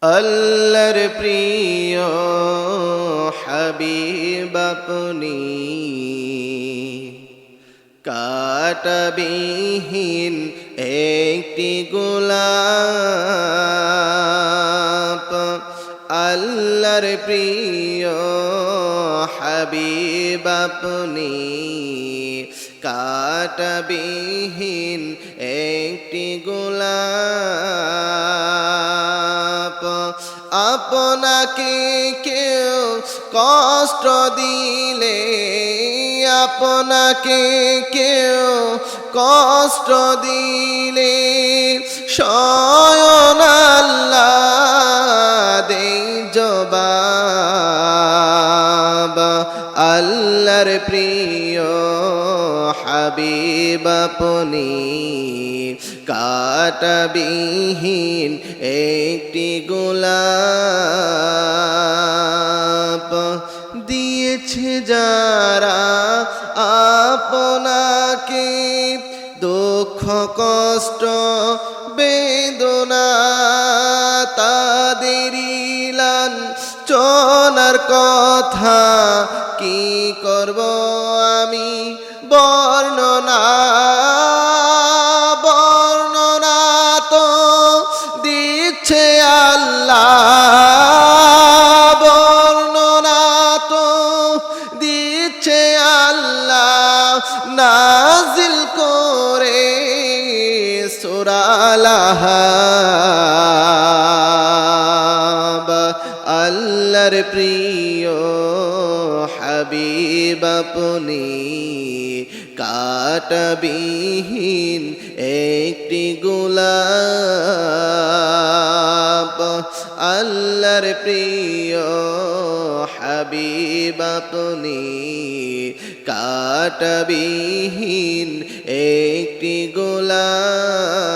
আল্লাহর প্রিয় হাবিব আপনি, কাঁটাবিহীন একটি গোলাপ। আল্লাহর প্রিয় হাবিব আপনি, কাঁটাবিহীন একটি গোলাপ। আপনাকে কেউ কষ্ট দিলে, আপনাকে কেউ কষ্ট দিলে, স্বয়ং আল্লাহ দেই জবাব। আল্লাহর প্রিয় হাবিব আপনি, কাঁটাবিহীন একটি গোলাপ। দিয়েছে যারা আপনাকে দুঃখ কষ্ট বেদনা, তাদেরই লাঞ্ছনার কথা কি করব আমি বর্ণনা। বর্ণনা তো দিচ্ছে আল্লাহ, বর্ণনা তো দিচ্ছে আল্লাহ নাজিল করে সূরা আল-আহজাব। আল্লাহর প্রিয় হাবিব আপনি, কাঁটাবিহীন একটি গোলাপ। আল্লাহর প্রিয় হাবিব আপনি, কাঁটাবিহীন একটি গোলাপ।